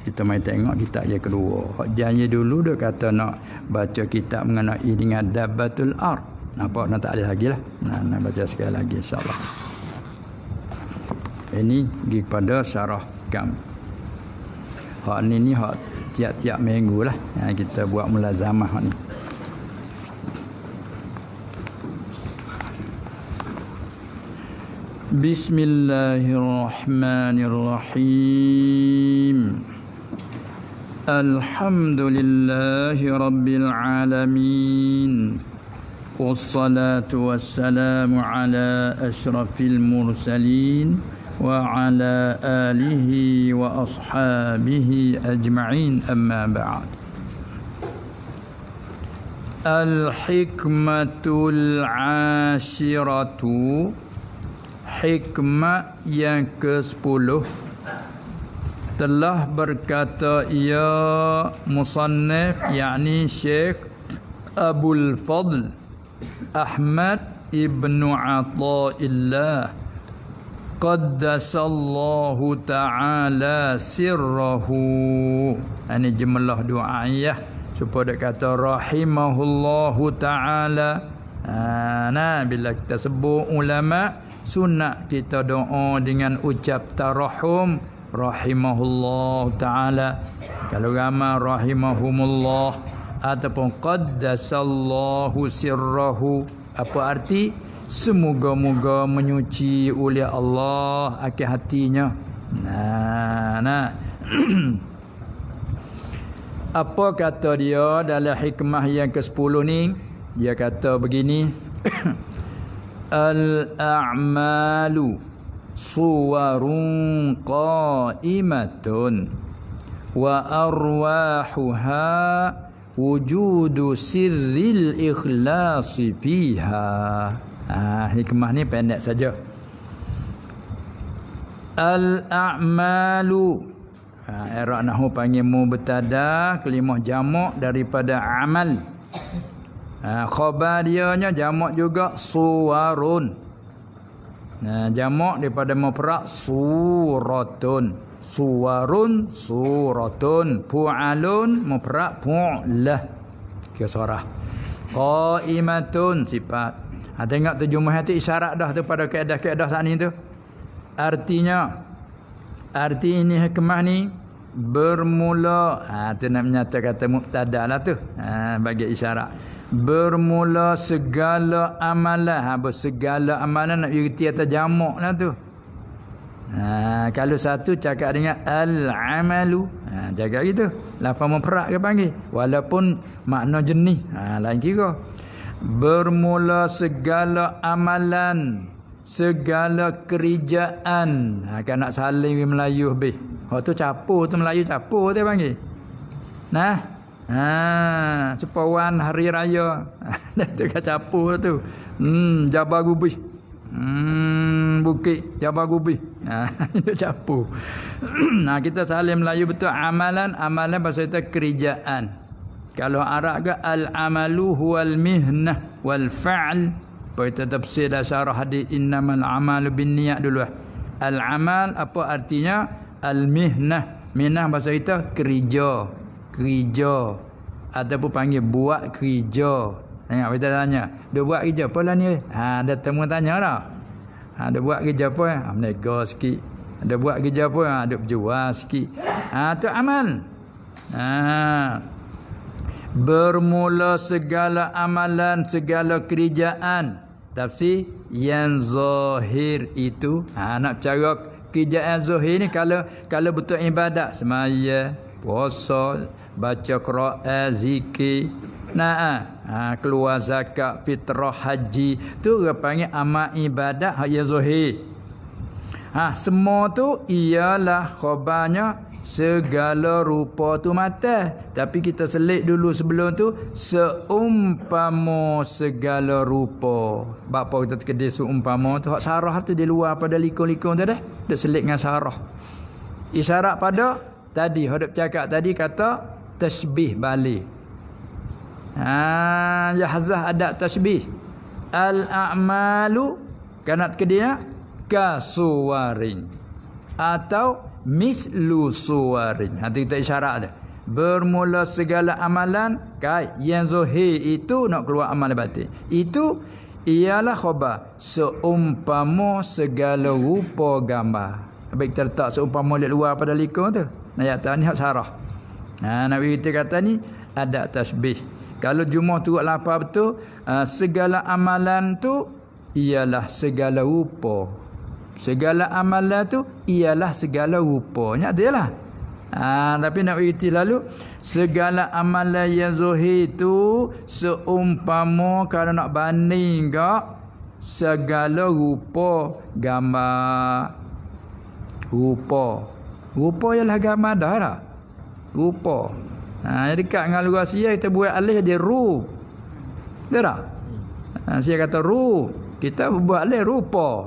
Kita mai tengok kitab yang kedua. Hak janji dulu dia kata nak baca kitab mengenai dengan Dabbatul Ard. Nampak nak tak ada lagi lah. Nak baca sekali lagi insya-Allah. Ini pergi pada syarah kam. Hak ni hak tiap-tiap minggu lah kita buat mulazamah hak ni. Bismillahirrahmanirrahim. Alhamdulillahi rabbil alamin. Wassalatu wassalamu ala asyrafil mursalin wa ala alihi wa ashabihi ajma'in, amma ba'd. Al-hikmatul ashiratu, hikmah yang ke-10. Telah berkata ia musannif, yakni Syekh Abul Fadl Ahmad ibnu Athaillah qaddasallahu ta'ala sirrahu. Ini jumlah doa supaya dia kata rahimahullahu ta'ala. Bila kita sebut ulama, sunat kita doa dengan ucap tarahum rahimahullahu ta'ala. Kalau ramai rahimahumullah ataupun qaddasallahu sirrahu, apa arti? Semoga-moga menyuci oleh Allah akan hatinya. Apa kata dia dalam hikmah yang ke-10 ni? Dia kata begini. Al-a'malu suwarun qa'imatun wa arwahuha wujudu sirril ikhlasi fiha. Hikmah ni pendek saja. Al-a'malu, Arab nahwu panggil mubtada, kalimah jamak daripada amal. Khabar dianya jamak juga suwarun. Jamak daripada mufrad suratun. Suwarun suratun. Fu'alun mufrad fu'lah. Kisarah. Qa'imatun sifat. Tengok terjemah itu isyarat dah tu pada kaedah-kaedah saat ni tu. Artinya, arti ini hikmah ni bermula. Tu nak menyata kata mubtada lah tu. Bagi isyarat. Bermula segala amalan. Segala amalan nak erti atas jamak lah tu. Kalau satu cakap dengan al-amalu, jaga gitu. Lafaz mufrad ke panggil, walaupun makna jenis lain kira. Bermula segala amalan, segala kerjaan. Kan nak saling Melayu habis. Hak tu capur tu, Melayu capur tu panggil. Sepawan hari raya. Tu kan capur tu. Jabar gubih. Bukit Jabar gubih. Itu capur. Kita saling Melayu betul. Amalan bahasa kita kerjaan. Kalau Arab ke al-amalu huwal mihnah wal fa'l. Kita tafsir dah syarah hadis innamal amalu binniyat dulu. Al-amal apa artinya? Al-mihnah. Mihnah bahasa kita kerja. Kerja ataupun panggil buat kerja. Tengok kita tanya, dia buat kerja apa lah ni? Ada temu tanya dah. Dia buat kerja apa? Menega sikit. Dia buat kerja apa? Dia berjual sikit. Tu amal. Bermula segala amalan, segala kerjaan. Tafsir yang zahir itu. Nak cara kerjaan zahir ni kalau betul ibadat, semaya, puasa, baca Quran, zikir, keluar zakat, fitrah, haji, tu dia panggil amal ibadat hak yang zahir. Semua tu ialah khabarnya segala rupa tu mata. Tapi kita selit dulu sebelum tu seumpama segala rupa. Bapa kita terkedai seumpama tu hak sarah tu di luar pada likung-likung tu dah. Dia selit dengan sarah. Isyarat pada tadi hadap cakap tadi kata tasbih balik. Yahzah ada tasbih. Al-a'malu kanat kedia kasuwarin atau mislu suwarin. Nanti kita isyarat dia. Bermula segala amalan kai yang zahir itu nak keluar amalan batin. Itu ialah khabar seumpama segala rupa gambar. Baik kita letak seumpama lihat luar pada likung tu. Ayat ni hak sarah. Nabi kita kata ni ada tasbih. Kalau jumlah turut lapar betul, segala amalan tu ialah segala rupa. Segala amalan tu ialah segala rupa. Nya dia lah. Tapi nak beriti lalu segala amalan yang zahir tu seumpama kalau nak banding ke segala rupa gambar. Rupa ialah gambar dah tak? Rupa. Dekat dengan luar sia kita buat alih dia rup. Betul tak? Sia kata rup. Kita buat alih rupa.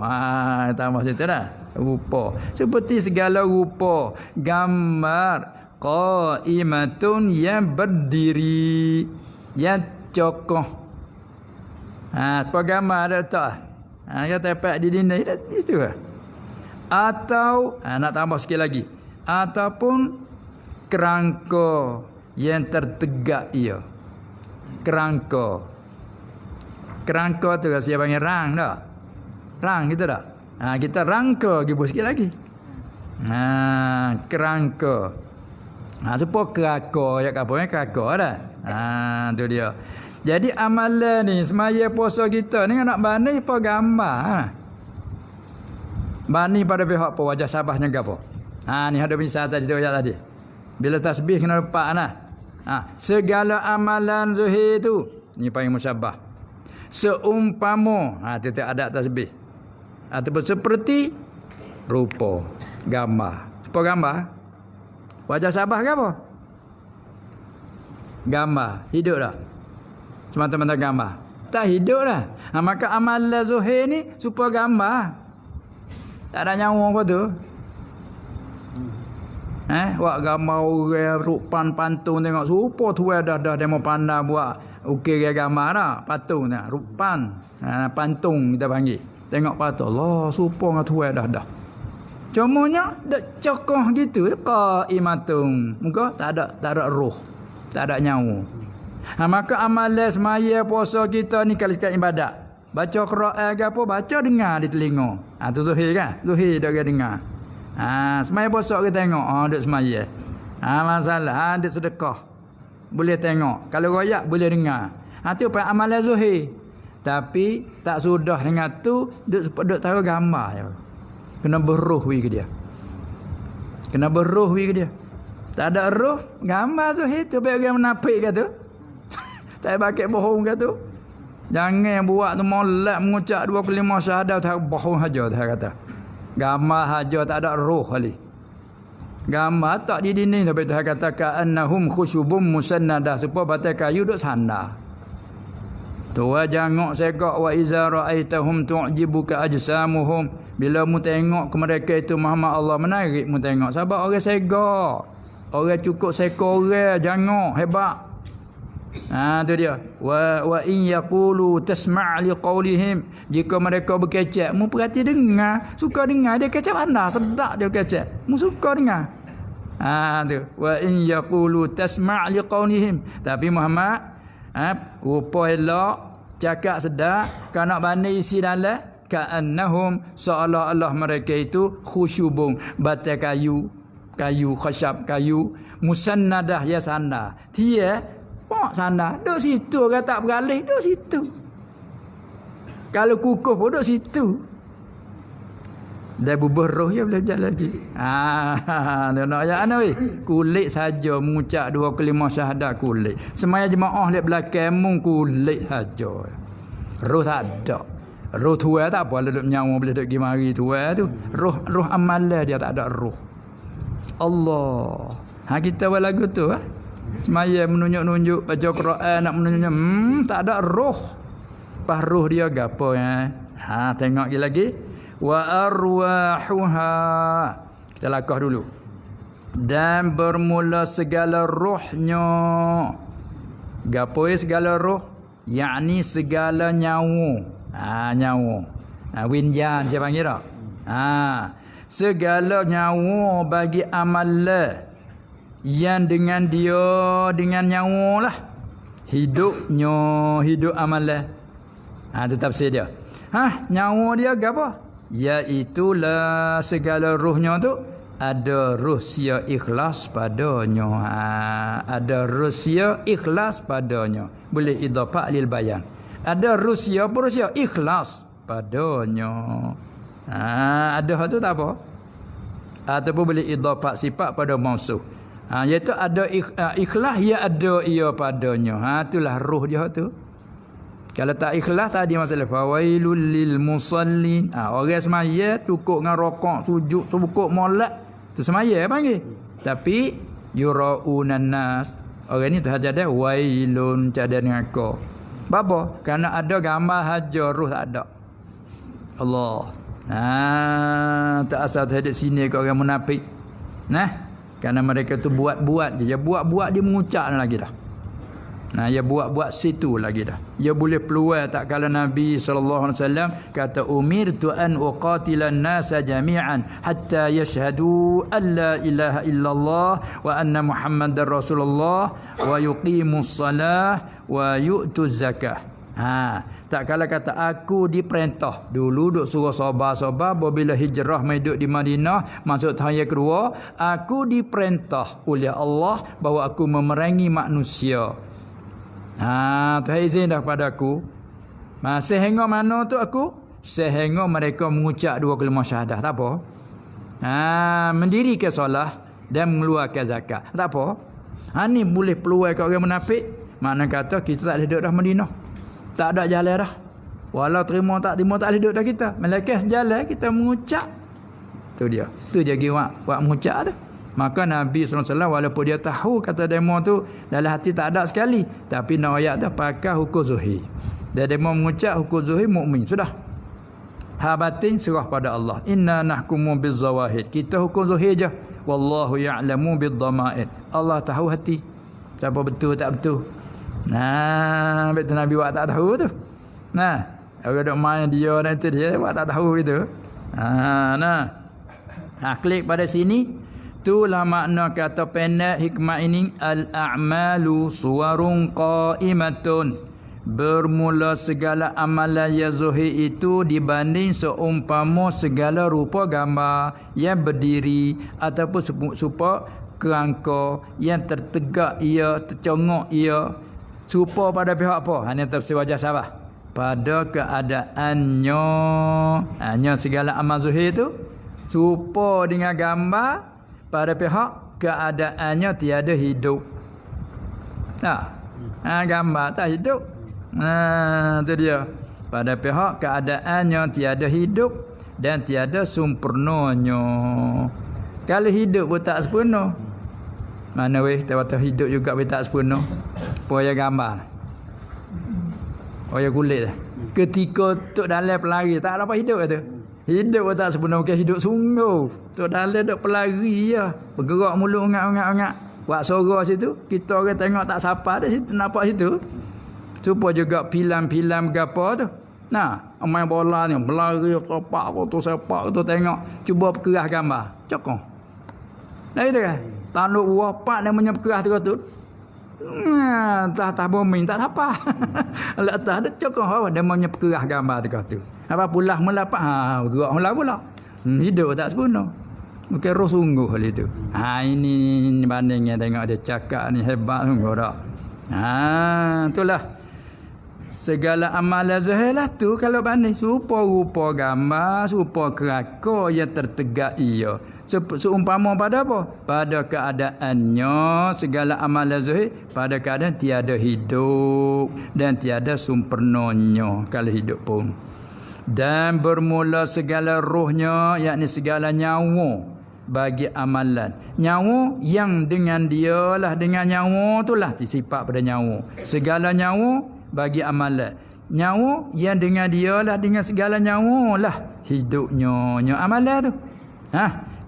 Tambah situ dah. Rupa. Seperti segala rupa. Gambar. Qaimatun yang berdiri. Yang cokoh. Apa gambar ada letak? Kata tepat di dinding. Itu lah. Atau, nak tambah sikit lagi. Ataupun kerangka yang tertegak ia. Kerangka tu saya panggil rang tak? Rang gitu tak? Kita rangka gibu sikit lagi. Kerangka. Supaya kerangka ya kapanya kerangka dah. Tu dia. Jadi amalan ni semaya puasa kita ni nak banding apa gambar. Banding pada pihak apa wajah sabahnya gapo. Ni ada misal tadi tu ayat tadi. Bila tasbih kena lepak nah. Segala amalan zahir tu ni panggil musyabah. Seumpama itu ada tasbih. Ataupun seperti rupa, gambar. Apa gambar? Wajah sabah ke apa? Gambar. Hidup tak? Semata-mata gambar. Tak hidup lah. Maka amalan zahir ni supaya gambar. Tak ada nyawa apa tu. Wak gambar orang rupan pantung tengok supo tu dah demo pandai buat ukir gambar dah patung dah rupan pantung kita panggil tengok patung Allah supo ngah tu dah cumanya dak cokoh gitu qaimatung muka tak ada roh tak ada nyawa maka amalan semaya puasa kita ni kalau kat ibadat baca Quran ke apa baca dengar di telinga tu zahir kan zahir dak dengar semaya puasa kita tengok duk semaya. Masalah duk sedekah. Boleh tengok. Kalau royak boleh dengar. Tu apa amalan zahir. Tapi tak sudah dengan tu duk tahu gambar je. Kena beruh wi ke dia. Kena beruh wi ke dia. Tak ada roh, gambar zahir tu baik orang menapik ke tu. Tak pakai bohong ke tu. Jangan buat tu molek mengucap 2 kalimah syahadah tak bohong saja dia kata. Gambar haja tak ada roh kali. Gambar tak di dinding tapi Tuhan kata ka'annahum khusyubum musannadah supaya batai kayu duk sandar. Tuwa jangok segak wa iza ra'aitahum tu'jibuka ajsamuhum. Bila mu tengok ke mereka itu Muhammad Allah menarik mu tengok. Sebab orang segak. Orang cukup seko orang jangok hebat. Tu dia. Wa in yaqulu tasma' liqaulihim. Jika mereka berkecek, mu perhati dengar, suka dengar dia kecek pandai, sedap dia kecek. Mu suka dengar. Tu. Wa in yaqulu tasma' liqaulihim. Tapi Muhammad rupa elok, cakap sedap, kalau nak banding isi dalam ka'annahum seolah-olah mereka itu khusyubung, batai kayu khasyab kayu musannadah ya sandar. Dia Pak sana, duduk situ orang tak beralih, duduk situ. Kalau kukuh pun duduk situ. Dah bubuh roh ya belajar lagi. Dia nak ayat ana weh. Kulit saja mengucap 2 kalimah syahadat kulit. Semaya jemaah lihat belakang mung kulit saja. Roh tak ada. Roh tua tak apa duduk nyawa boleh duduk pergi mari tua tu. Roh amalan dia tak ada roh. Allah. Kita buat lagu tu semaya menunjuk-nunjuk baca Quran nak menunjuk tak ada roh. Pas roh dia gapo ya? Tengok lagi. Wa arwahuha. Kita lakah dulu. Dan bermula segala rohnya. Gapo segala roh? Yakni segala nyawa. Nyawa. Winjan saya panggil tak? segala nyawa bagi amalan yang dengan nyawa lah hidupnya, hidup amalan. Itu tafsir dia. Nyawa dia apa? Iaitulah segala ruhnya tu ada ruhsia ikhlas padanya. Ada ruhsia ikhlas padanya. Boleh idafah lil bayan. Ada ruhsia apa ruhsia? Ikhlas padanya. Ada tu tak apa. Ataupun boleh idafah sifat pada mausuf. Iaitu ada ikhlas, ya ada ia padanya. Itulah ruh dia tu. Kalau tak ikhlas tadi masalah fawailul lil musallin. Orang semaya cukup dengan rokok, sujud, cukup molek. Tu semaya panggil. Tapi yuraunan nas. Orang ni terhajar dia wailun cadar dengan kau. Apa? Kerana ada gambar hajar ruh tak ada. Allah. Tak asal terhadap sini kat orang munafik. Kerana mereka tu buat-buat je. Dia buat-buat dia mengucap lagi dah. Dia buat-buat situ lagi dah. Dia boleh peluang tak kala Nabi SAW kata umirtu an uqatilan nasa jami'an hatta yashhadu an la ilaha illallah wa anna muhammadar rasulullah wa yuqimus salah wa yu'tuz zakah. Tak kala kata aku diperintah. Dulu duk suruh sabar-sabar bila hijrah mai duduk di Madinah masuk tahun yang kedua, aku diperintah oleh Allah bahawa aku memerangi manusia. Tuhan izin dah pada aku. Sehingga mana tu aku? Sehingga mereka mengucap dua kalimah syahadah. Tak apa. Mendirikan solat dan mengeluarkan zakat. Tak apa. Ni boleh peluang kat orang munafik. Makna kata kita tak boleh duduk dah Madinah. Tak ada jalan dah. Walau terima tak boleh duduk dah kita. Melekas jalan kita mengucap. Tu dia. Tu je buat mengucap tu. Maka Nabi SAW walaupun dia tahu kata demo tu dalam hati tak ada sekali, tapi nak ayat tu pakai hukum zuhir. Dia demo mengucap hukum zuhir mukmin. Sudah. Batin serah pada Allah. Inna nahkumu bizzawahid. Kita hukum zuhir je. Wallahu ya'lamu biddama'id. Allah tahu hati. Siapa betul tak betul. Betul Nabi buat tak tahu tu. Orang duk main dia nanti dia buat tak tahu itu. Klik pada sini. Itulah makna kata pendek hikmah ini. Al-a'malu suwarun qa'imatun. Bermula segala amalan yang zuhir itu dibanding seumpama segala rupa gambar yang berdiri ataupun serupa kerangka yang tertegak ia, tercongok ia. Serupa pada pihak apa? Ini tafsir wajah Sabah. Pada keadaannya. Hanya segala amal zuhir itu serupa dengan gambar pada pihak keadaannya tiada hidup. Gambar tak hidup. Itu dia. Pada pihak keadaannya tiada hidup dan tiada sempurnanya. Kalau hidup pun tak sempurna. Mana weh tahu hidup juga pun tak sempurna. Poya gambar. Poya kulit. Ketika tok dalam pelari tak ada apa hidup kata. Hidup pun tak sempurna, bukan hidup sungguh. Tok dalam duk pelari je. Bergerak mulut ngak-ngak. Buat suara situ, kita orang tengok tak sapa dah situ, nampak situ. Supaya juga filem-filem gapo tu. Main bola ni berlari sepak tu tengok, cuba perkerah gambar. Cokong. Itu kan. Tanduk buah pak namanya perkerah tu. Tak bombing tak apa. Letak ada cokong apa dia namanya perkerah gambar tu. Apa pulah melapak bergerak pula. Hidup tak sempurna. Bukan roh sungguh hal itu. Ini bandingnya tengok dia cakap ni hebat sungguh tak. Itulah. Segala amalan zahir lah tu kalau banding rupa-rupa gambar, rupa kerangka yang tertegak ia. Seumpama pada apa? Pada keadaannya segala amalan zahir pada keadaan tiada hidup dan tiada sempurnanya kalau hidup pun. Dan bermula segala rohnya, yakni segala nyawa bagi amalan. Nyawa yang dengan dialah, dengan nyawa itulah sifat pada nyawa. Segala nyawa bagi amalan. Nyawa yang dengan dialah, dengan segala nyawa lah hidupnya. Amalan tu.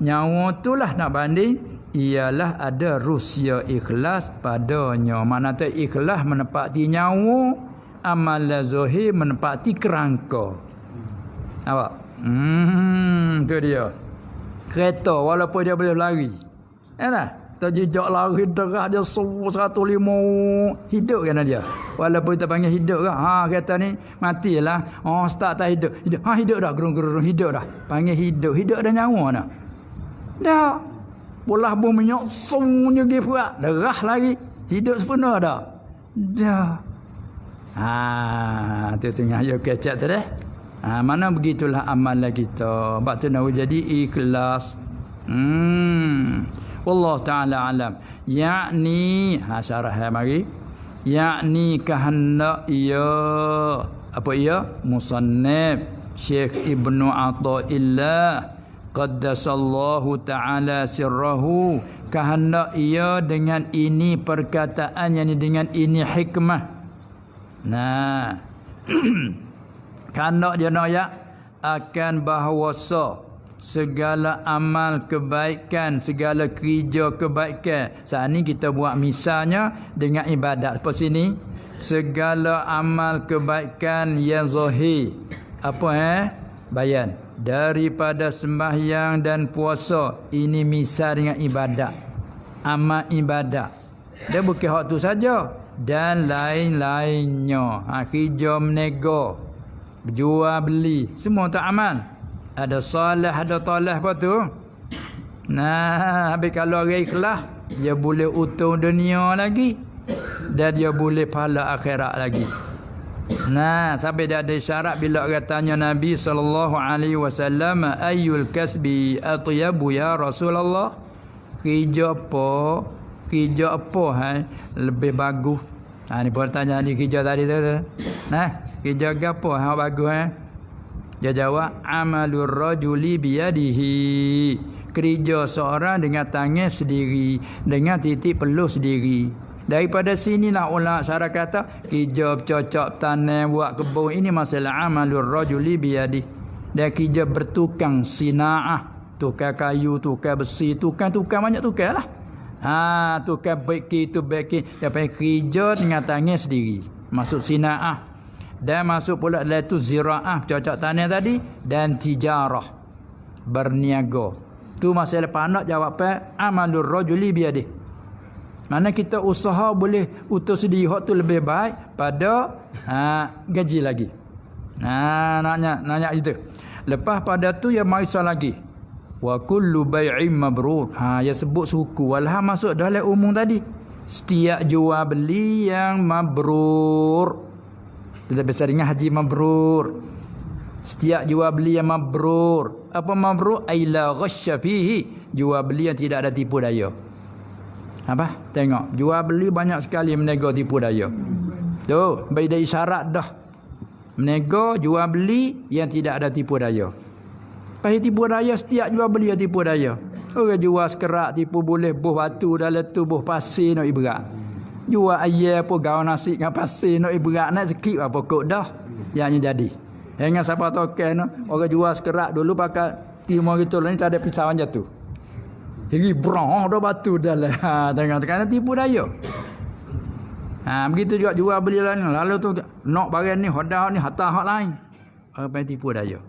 Nyawa itulah nak banding. Ialah ada rusia ikhlas padanya. Mana tu ikhlas menepati nyawa, amalan zahir menepati kerangka. Awak. Tu dia. Kereta walaupun dia boleh lari. Kan? Terjejak lari derah dia 105 hidup kan dia. Walaupun kita panggil hidup kan. Kereta ni matilah. Start tak hidup. Hidup dah gerung-gerung hidup dah. Panggil hidup. Hidup dah nyawa dah. Dah. Bolah bom minyak sungnya pergi perak. Derah lagi. Hidup sempurna dah. Dah. Tu tengah ayat kecap tu dah. Mana begitulah amalan kita. Sebab tu nak jadi ikhlas. Wallahu ta'ala alam. Yakni syarah mari. Yakni kehendak ia apa ia? Musannif Syekh Ibnu Athaillah qaddasallahu ta'ala sirrahu. Kehendak ia dengan ini perkataan, yakni dengan ini hikmah. Nah. Kehendak dia nak ya akan bahawasa segala amal kebaikan, segala kerja kebaikan. Saat ni kita buat misalnya dengan ibadat. Apa sini? Segala amal kebaikan yang zahir. Apa bayan? Daripada sembahyang dan puasa. Ini misal dengan ibadat. Amal ibadat. Dia bukan hak tu saja. Dan lain-lainnya. Kerja menega, berjual beli, semua tak amal. Ada salah, ada talah apa tu? Habis kalau orang ikhlas, dia boleh untung dunia lagi dan dia boleh pahala akhirat lagi. Sampai dia ada syarat bila orang tanya Nabi SAW, ayyul kasbi atyabu ya Rasulullah? Kerja apa? Kerja apa lebih bagus? Ni pertanyaan ni kerja tadi tu. Kerja apa yang bagus Dia jawab, amalur rajuli biyadihi. Kerja seorang dengan tangan sendiri, dengan titik peluh sendiri. Daripada sinilah ulama syarah kata kerja bercocok tanam, buat kebun, ini masalah amalur rajuli biyadihi. Dia kerja bertukang sinaah, tukar kayu, tukar besi, tukar banyak tukar lah. Tukar beki tu beki. Dia panggil kerja dengan tangan sendiri, masuk sinaah. Dan masuk pula dalam itu ziraah, cocok tanah tadi, dan tijarah, berniaga. Tu masalah panak jawab amalur rajuli biyadih. Mana kita usaha boleh utus sendiri, hak tu lebih baik pada gaji lagi. Nanya itu. Lepas pada tu ya maisa lagi. Wa kullu bai'in mabrur. Ya sebut suku. Walah masuk dalam umum tadi. Setiap jual beli yang mabrur. Tidak bisa dengan haji mabrur. Setiap jual beli yang mabrur. Apa mabrur? Aila ghasya fihi. Jual beli yang tidak ada tipu daya. Apa? Tengok. Jual beli banyak sekali menego tipu daya. Tu, baik dah isyarat dah. Menego jual beli yang tidak ada tipu daya. Pasal tipu daya, setiap jual beli yang tipu daya. Orang jual sekerak tipu boleh buh batu dalam tu, buh pasir nak ibarat. Jual ayam apa gaun nasi dengan pasir nak ibarat nak sikit apa kok dah. Yang jadi. Hingga siapa token orang jual sekerak dulu pakai timur gitu ni tak ada pisawan jatuh. Hingga brong dah batu dalam. Tengok kerana tipu daya. Begitu juga jual beli lain. Lalu tu nak barang ni hodah ni hatta hak lain. Apa tipu daya.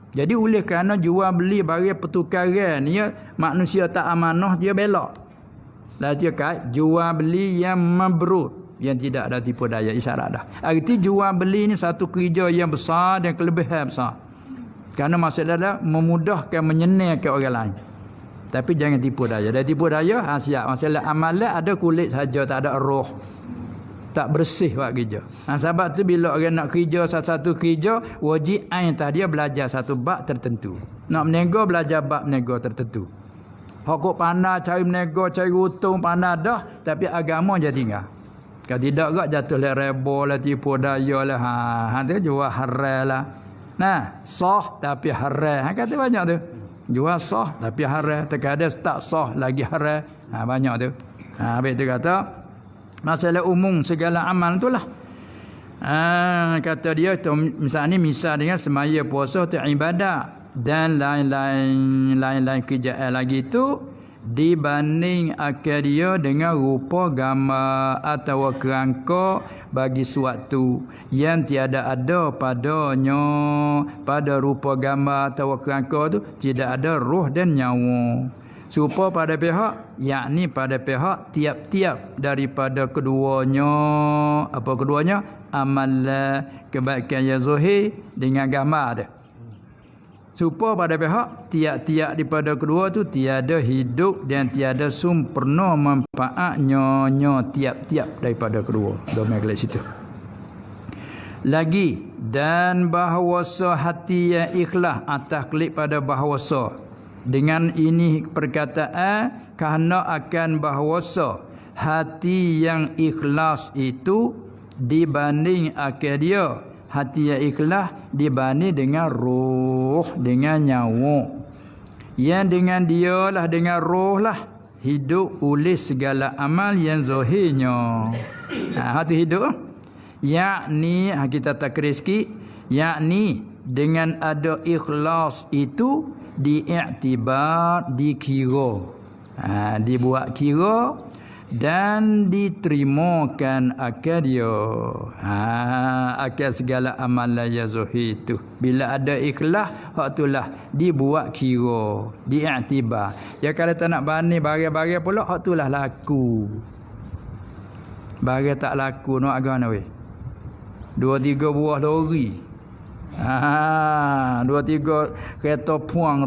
Jadi oleh kerana jual beli barang pertukaran ni manusia tak amanah dia belak. Lah dia kata jual beli yang mabrur, yang tidak ada tipu daya, isyarat dah. Arti jual beli ni satu kerja yang besar dan kelebihan besar. Kerana maksudnya memudahkan, menyenangkan orang lain. Tapi jangan tipu daya. Dan tipu daya siap. Masalah amalan ada kulit saja, tak ada roh. Tak bersih buat kerja. Sebab tu bila orang nak kerja satu-satu kerja, wajib dia belajar satu bab tertentu. Nak menego belajar bab menego tertentu. Hak kok pandai cari menego, cari untung pandai dah, tapi agama je tinggal. Kalau tidak gak jatuh le rebo lah, tipu daya lah. Tu jual haram lah. Sah tapi haram. Kata banyak tu. Jual sah tapi haram. Terkadang tak sah lagi haram. Banyak tu. Habis tu kata masalah umum segala amal tu lah. Kata dia tu, misal dengan semaya puasa tu ibadat dan lain-lain kerjaan lagi tu dibanding akal dia dengan rupa gambar atau kerangka bagi suatu yang tiada ada padanya. Pada rupa gambar atau kerangka tu tidak ada roh dan nyawa. Serupa pada pihak, yakni pada pihak tiap-tiap daripada keduanya. Apa keduanya? Amal kebaikan yang zahir dengan gambar dia. Serupa pada pihak tiap-tiap daripada kedua tu tiada hidup dan tiada sempurna manfaatnya tiap-tiap daripada kedua. Domai kelik situ. Lagi dan bahawasa hati yang ikhlas atas klik pada bahawasa. Dengan ini perkataan kerana akan bahawasa hati yang ikhlas itu dibanding akal dia, hati yang ikhlas dibanding dengan roh, dengan nyawa. Yang dengan dia lah, dengan roh lah hidup oleh segala amal yang zahirnya. Hati hidup, yakni kita takrir sikit, yakni dengan ada ikhlas itu diiktibar, dikira, dibuat kira dan diterimakan akal dia. Akal segala amalan yang zahir itu bila ada ikhlas, hak itulah dibuat kira, diiktibar. Ya kalau tak nak bani barang-barang pula, hak itulah laku. Barang tak laku nak agak mana weh? 2-3 buah lori. 2-3 kereta puang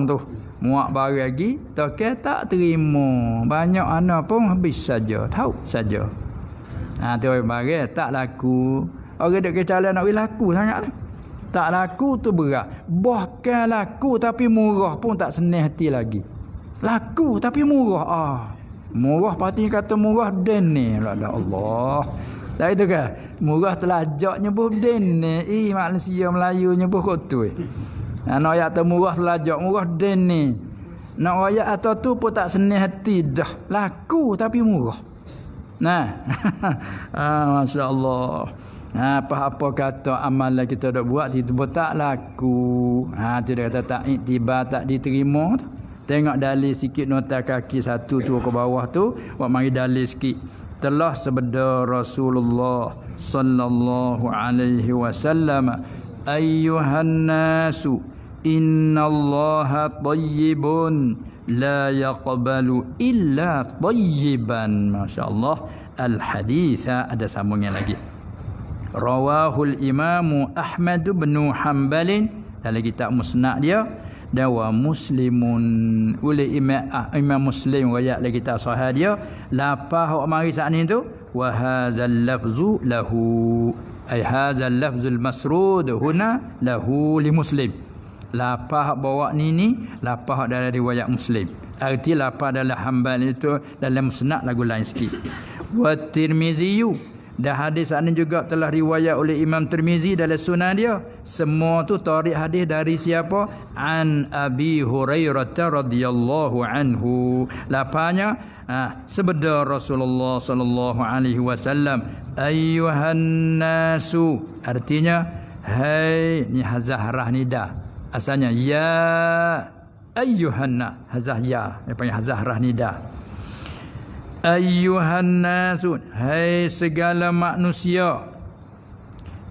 tu muak barang lagi, toke tak terima. Banyak anak pun habis saja, tahu saja. Tu barang tak laku. Orang dek kecalan nak laku sangat tu. Tak laku tu berat. Bahkan laku tapi murah pun tak senang hati lagi. Laku tapi murah. Murah pasti kata murah den ni. Allah. Dah itu kan? Murah telajak nyebut den ni. Manusia Melayu nyebut kot tu. Nak ayat tu murah telajak, murah den ni. Nak ayat atau tu pun tak senang hati dah. Laku tapi murah. Masya Allah. Apa-apa kata amalan kita dah buat itu pun tak laku. Tidak kata tak iktibar, tak diterima. Tengok dalil sikit nota kaki satu tu ke bawah tu. Buat mari dalil sikit. Telah sabda Rasulullah sallallahu alaihi wasallam, ayyuhan nasu innallaha tayyibun la yaqbalu illa tayyiban. Masya-Allah. Al-hadits ada sambungan lagi. Rawahul Imam Ahmad bin Hanbal dalam kitab Musnad dia, dan wa Muslimun oleh Imam Muslim riwayat lagi kitab sahih dia. Lapah hok mari saat ni tu wa hadzal lafzu lahu, ai hadzal lafzul masrud huna lahu li Muslim. Lapah bawa ni lapah dalam riwayat Muslim. Arti lapah dalam Hanbal itu dalam Musnad lagu lain sikit. Wa Tirmizi, dan hadis ini juga telah riwayat oleh Imam Tirmizi dalam sunan dia. Semua tu tarik hadis dari siapa? An Abi Hurairah radhiyallahu anhu. Lapanya sabda Rasulullah sallallahu alaihi wasallam, ayyuhan nasu, artinya hai, ni hazah nida. Asalnya ya ayyuhan, hazah ya, dia panggil hazah nida. Ayyuhan nasun, hai segala manusia,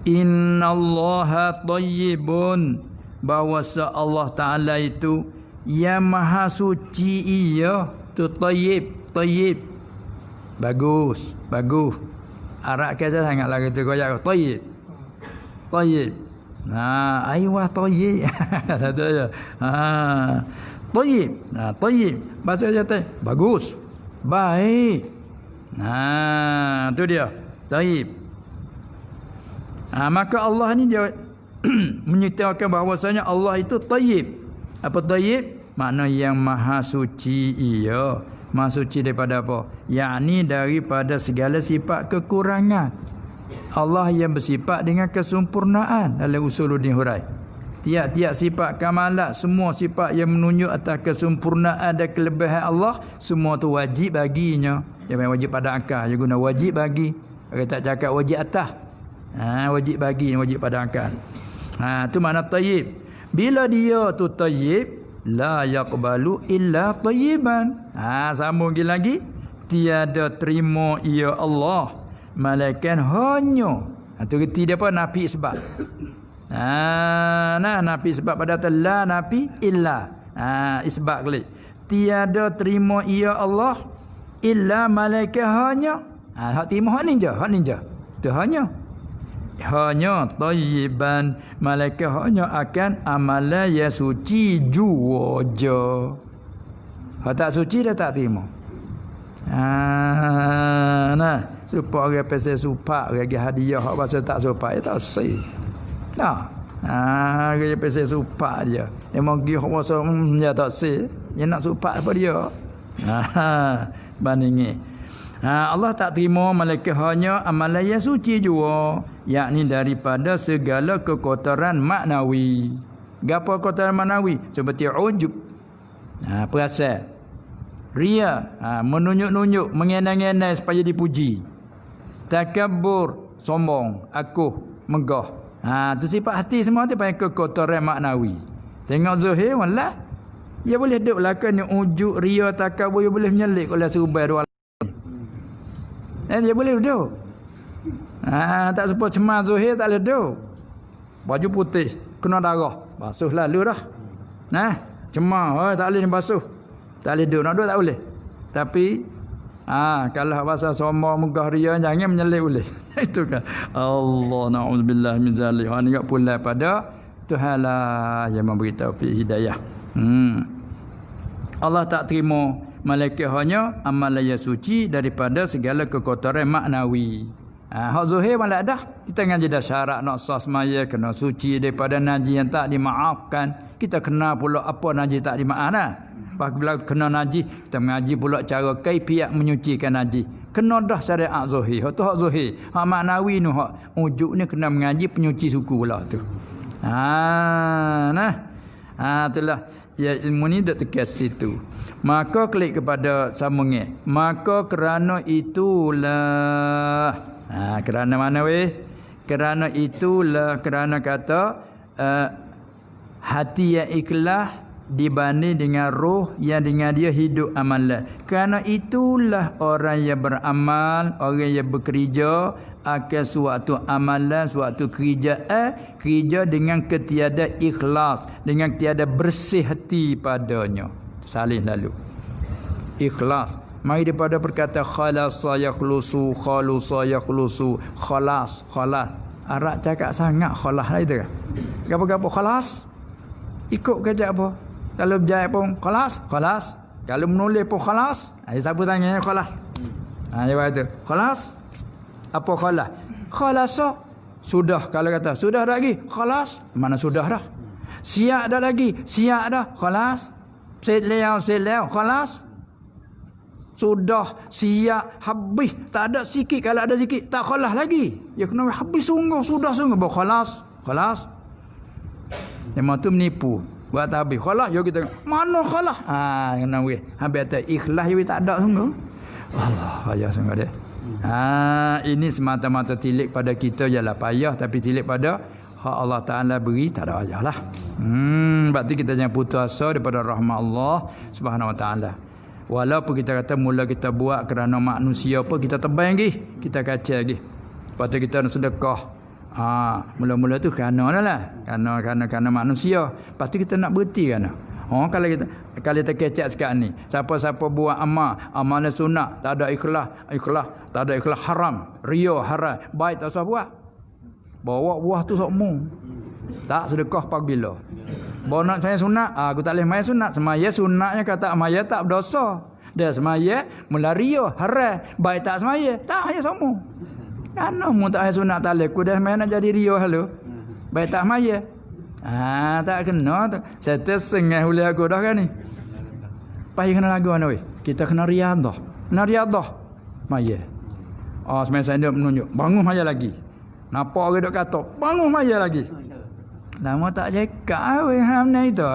innallaha tayyibun, bahwasa Allah Ta'ala itu yang maha suci. Ia tu tayyib, tayyib, bagus, bagus. Arab kata sangatlah kata koyak tayyib, tayyib. Aywa tayyib. Satu aja. Tayyib. Tayyib bahasa kata bagus, baik. Tu dia taib. Maka Allah ni dia menyatakan bahawasanya Allah itu taib. Apa taib? Makna yang maha suci. Ia maha suci daripada apa? Yakni daripada segala sifat kekurangan. Allah yang bersifat dengan kesempurnaan dalam Usuluddin Hurai. Tiap-tiap sifat kamalat, semua sifat yang menunjuk atas kesempurnaan dan kelebihan Allah, semua tu wajib baginya. Jangan wajib pada akal, dia guna wajib bagi. Orang tak cakap wajib atas. Wajib bagi, wajib pada akal. Tu makna tayyib. Bila dia tu tayyib, la yaqbalu illa tayyiban. Sambung lagi. Tiada terima ia Allah malaikat hanya. Tu reti dia apa? Nafi sebab. Nafi sebab pada la nafi illa. Isbat kali. Tiada terima ia Allah illa malaikat hanya. Hak terima hak ninja. Tu hanya tayyiban, malaikat hanya akan amalan yang suci jua je. Hak tak suci dah tak terima. Supaya orang pasal supak, orang hadiah hak pasal tak supak, tak sih. Dia pasal supak dia. Dia mau pergi hak pasal dia tak sih. Dia nak supak apa dia? Bandingi. Allah tak terima malaikat hanya amalan yang suci jua, yakni daripada segala kekotoran maknawi. Gapo kotoran maknawi? Seperti ujub, perasaan, ria, menunjuk-nunjuk, mengenai-enai supaya dipuji. Takabbur, sombong, akuh, megah. Tu sifat hati semua tu panggil kekotoran maknawi. Tengok zahir wallah, dia boleh duduk belakang ni ujub, ria, takabbur, dia boleh menyelit oleh serubai dua. Dia boleh duduk. Tak sempat cemar zuhir tak boleh duduk. Baju putih kena darah, basuh lalu dah. Cemar tak boleh basuh. Tak boleh duduk, nak duduk tak boleh. Tapi kalau bahasa sombong megah ria jangan menyelit boleh. Itu kan. Allah naudzubillah min zalik. Hak ni pula pada Tuhanlah yang memberi taufik hidayah. Allah tak terima malaikat hanya amalan yang suci daripada segala kekotoran maknawi. Hak zuhir malah dah. Kita ngaji dah syarat nak sah semaya kena suci daripada najis yang tak dimaafkan. Kita kena pula apa najis tak dimaafkan. Apabila kena najis, kita mengaji pula cara kaifiat menyucikan najis. Kena dah syariat zuhir. Hak tu hak zuhir. Hak maknawi ni hak ujuk ni kena mengaji penyuci suku pula tu. Itulah ya, ilmu ni dak tekas situ. Maka klik kepada sambungnya. Maka kerana itulah. Kerana mana weh? Kerana itulah, kerana kata hati yang ikhlas dibanding dengan roh yang dengan dia hidup amalan. Kerana itulah orang yang beramal, orang yang bekerja akan suatu amalan, suatu kerja dengan ketiada ikhlas, dengan tiada bersih hati padanya. Salih lalu ikhlas. Mari daripada perkata khalasa yakhlusu, khalusa yakhlusu, khalas. Arab cakap sangat khalas lah itu kan. Gapo-gapo khalas? Ikut kerja apa? Kalau berjaya pun khalas. Kalau menulis pun khalas. Siapa tanya khalas? Jawab itu. Khalas? Apa khalas? Khalasa. Sudah. Kalau kata sudah dah lagi. Khalas. Mana sudah dah? Siap dah lagi. Siap dah. Khalas. Siap. Khalas. Sudah. Siap. Habis. Tak ada sikit. Kalau ada sikit. Tak khalas lagi. Ya kena habis sungguh. Sudah sungguh. Baru khalas. Memang tu menipu. Buat tak habis. Khalas. Ya kita. Mana khalas? Kena weh. Habis atas ikhlas. Ya tak ada sungguh. Allah. Payah sungguh dia. Ini semata-mata tilik pada kita ialah payah, tapi tilik pada hak Allah Ta'ala beri tak ada payah lah. Sebab tu kita jangan putus asa daripada rahmat Allah Subhanahu Wa Ta'ala. Walaupun kita kata mula kita buat kerana manusia apa, kita tebang lagi, kita kacau lagi. Lepas tu kita nak sedekah. Mula-mula tu kerana manusia. Lepas tu kita nak berhenti kerana. Kalau kita kecek sekarang ni, siapa-siapa buat amal sunat, tak ada ikhlas, tak ada ikhlas, haram, riya haram, baik tak usah buat. Bawa buah tu sokmu. Tak sedekah pagi bila. Bawa nak saya sunat, aku tak boleh maya sunat. Semaya sunatnya kata maya tak berdosa. Dia semaya mula riya haram, baik tak semaya, tak hanya sokmu. Karena mu tak hanya sunat tak boleh, aku dah main nak jadi riya halu. Baik tak maya. Tak kena tu. Saya tersengah oleh aku dah kan ni. Payah kena lagu mana weh? Kita kena riadah. Kena riadah. Maya. Sebenarnya saya menunjuk. Bangun maya lagi. Nampak orang duk kata, bangun maya lagi. Lama tak cakap weh hamna itu.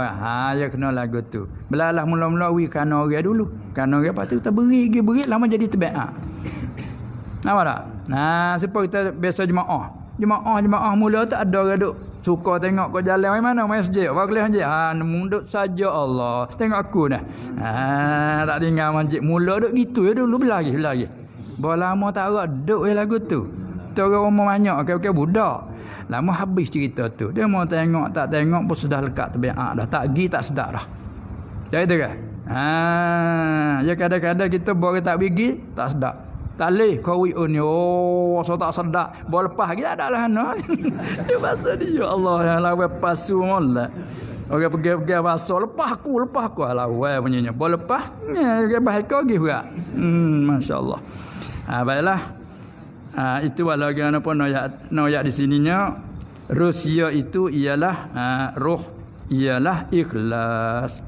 Ya kena lagu tu. Belalah mula-mula weh kana orang dulu. Kana orang lepas tu kita beri lama jadi terbaik. Nampak tak? Supaya kita biasa jemaah. Jemaah mula tak ada orang duk Suka tengok kau jalan mana masjid. Wakil masjid. Munduk saja Allah. Tengok aku dah. Tak tinggal masjid. Mula duk gitu ya dulu. Belagi. Bawa lama tak agak duk lagu tu. Tu orang rumah banyak. Okey budak. Lama habis cerita tu. Dia mau tengok tak tengok pun sudah lekat terbiak dah. Tak pergi tak sedap dah. Macam itu kan? Ya kadang-kadang kita bawa tak pergi tak sedap. Tak leh kau ni so tak sedap. Bawa lepas lagi tak ada lah dia pasal dia Allah yang lawan pasu molek. Orang pergi pasal lepas aku lawan punyanya. Bawa lepas dia bahaya kau pergi juga. Masya-Allah. Baiklah. Itu walaupun apa noyak di sininya rusia itu ialah ruh ialah ikhlas.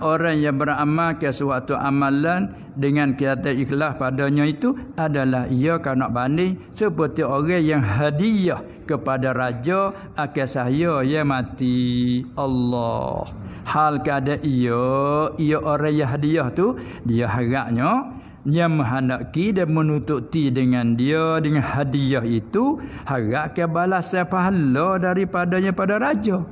Orang yang beramal ke suatu amalan dengan kata ikhlas padanya itu adalah ia kena banding seperti orang yang hadiah kepada raja akan saya yang mati Allah. Hal keadaan ia orang yang hadiah tu dia harapnya dia menghendaki dan menututi dengan dia dengan hadiah itu harap ke balasan pahala daripadanya pada raja.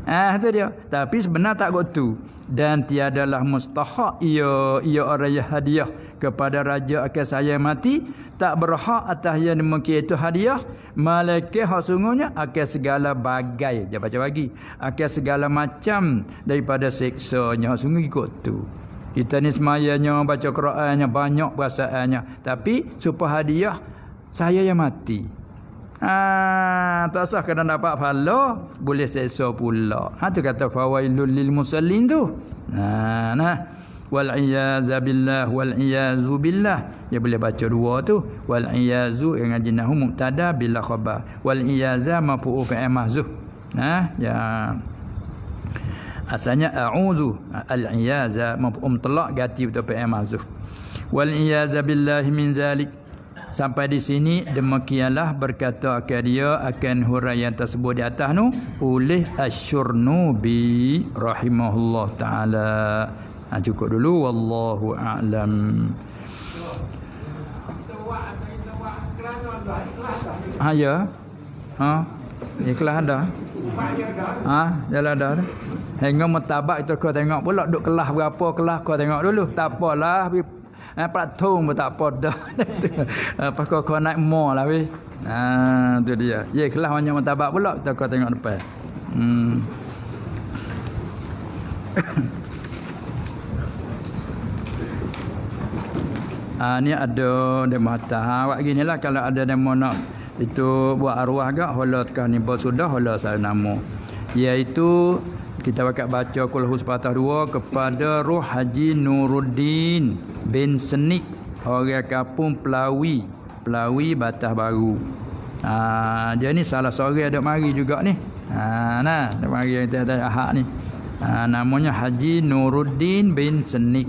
Itu dia. Tapi sebenarnya tak gotu dan tiadalah mustahak ia orang yang hadiah kepada raja akan saya mati tak berhak atas yang demikian itu hadiah malaikat hak sungguhnya akan segala bagai dia baca bagi akan segala macam daripada siksanya sungguh ikut tu. Kita ni semayanya baca Qurannya banyak perasaannya tapi supaya hadiah saya yang mati. Tak sah kena dapat pahala boleh seksa pula. Tu kata fawailul lil musallin tu. Wal iyaza billah wal iyazu billah. Dia boleh baca dua tu. Wal iyazu yang ajinahu mubtada bila khabar. Wal iyaza maf'ul fi'il mahzuf. Ya. Asalnya a'udzu al-iyaza maf'ul mutlaq ganti betul fi'il mahzuf. Wal iyaza billahi min zalik. Sampai di sini demikianlah berkata akan dia akan huraian tersebut di atas nu oleh Asy-Syurnubi rahimahullah taala. Cukup dulu wallahu a'lam. Ya. Ikhlas ada. Jalan ada. Hingga mutabak itu kau tengok pula duk kelas berapa kelas kau tengok dulu. Tak apalah Pratung pun tak apa dah. Apa kau naik mall lah weh. Tu dia. Ya kelas banyak mutabak pula kita kau tengok depan. Ni ada demo atas. Awak ginilah kalau ada demo nak itu buat arwah gak hola tekan ni sudah hola saya nama. Iaitu kita baca Qul Sepatah 2 kepada Ruh Haji Nuruddin bin Senik orang kampung Pelawi Batas Baru. Dia ni salah seorang ada mari juga ni. Ada mari yang tiada ahad ni. Namanya Haji Nuruddin bin Senik.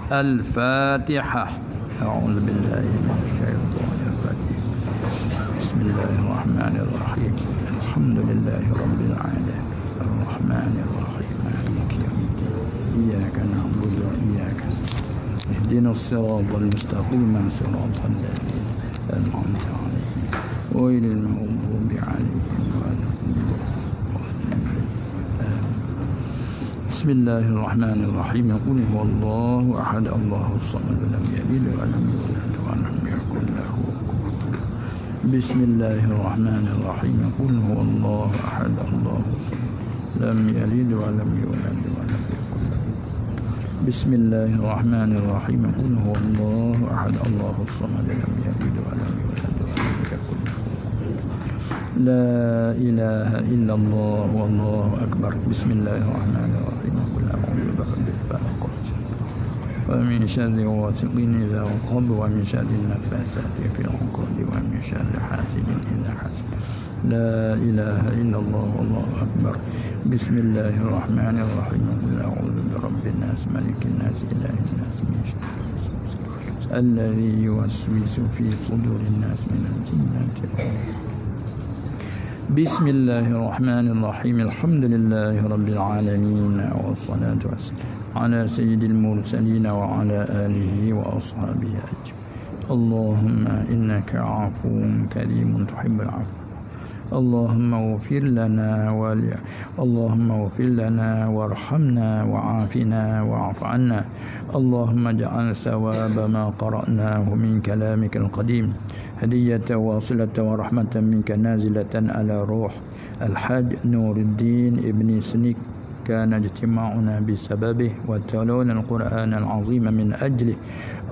Al-Fatihah. A'udzubillahi minasyaitonir rajim. Bismillahirrahmanirrahim. Alhamdulillahirabbil alamin. الرحمن الرحيم مالك يوم الدين إياك نعبد وإياك نستعين اهدنا الصراط المستقيم صراط الذين أنعمت عليهم غير المغضوب عليهم ولا الضالين. بسم الله الرحمن الرحيم قل هو الله أحد الله الصمد لم يلد ولم يولد ولم يكن له بسم الله الرحمن الرحيم قل هو الله أحد الله الصمد لم يلد ولم يولد ولم يكن له بسم الله الرحمن الرحيم قل هو الله أحد الله الصمد لم يلد ولم يولد ولم يكن له لا إله إلا الله والله أكبر بسم الله الرحمن الرحيم قل أعوذ برب الفلق ومن شر غاسق إذا وقب ومن شر النفاثات في العقد ومن شر حاسد إذا حسد لا إله إلا الله والله أكبر بسم الله الرحمن الرحيم قل أعوذ برب الناس ملك الناس إله الناس من شر الوسواس الذي يوسوس في صدور الناس من الجنة بسم الله الرحمن الرحيم الحمد لله رب العالمين والصلاة والسلام على سيد المرسلين وعلى آله وأصحابه أجمعين اللهم إنك عفو كريم تحب العفو اللهم اغفر لنا اللهم اغفر لنا وارحمنا وعافنا واعف عنا اللهم اجعل ثواب ما قرأناه من كلامك القديم هدية واصلة ورحمة منك نازلة على روح الحاج نور الدين ابن سنيك كان اجتماعنا بسببه وتلون القرآن العظيم من أجله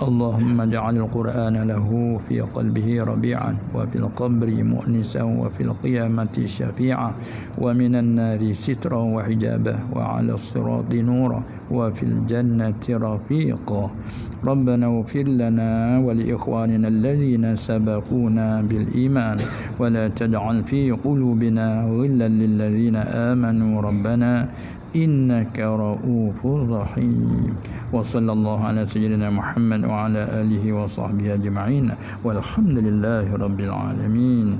اللهم اجعل القرآن له في قلبه ربيعا وفي القبر مؤنسا وفي القيامة شفيعا ومن النار سترا وحجابا وعلى الصراط نورا وفي الجنة رفيقا ربنا اغفر لنا ولإخواننا الذين سبقونا بالإيمان ولا تجعل في قلوبنا غلا للذين آمنوا ربنا إنك رؤوف رحيم وصلى الله على سيدنا محمد وعلى آله وصحبه أجمعين والحمد لله رب العالمين.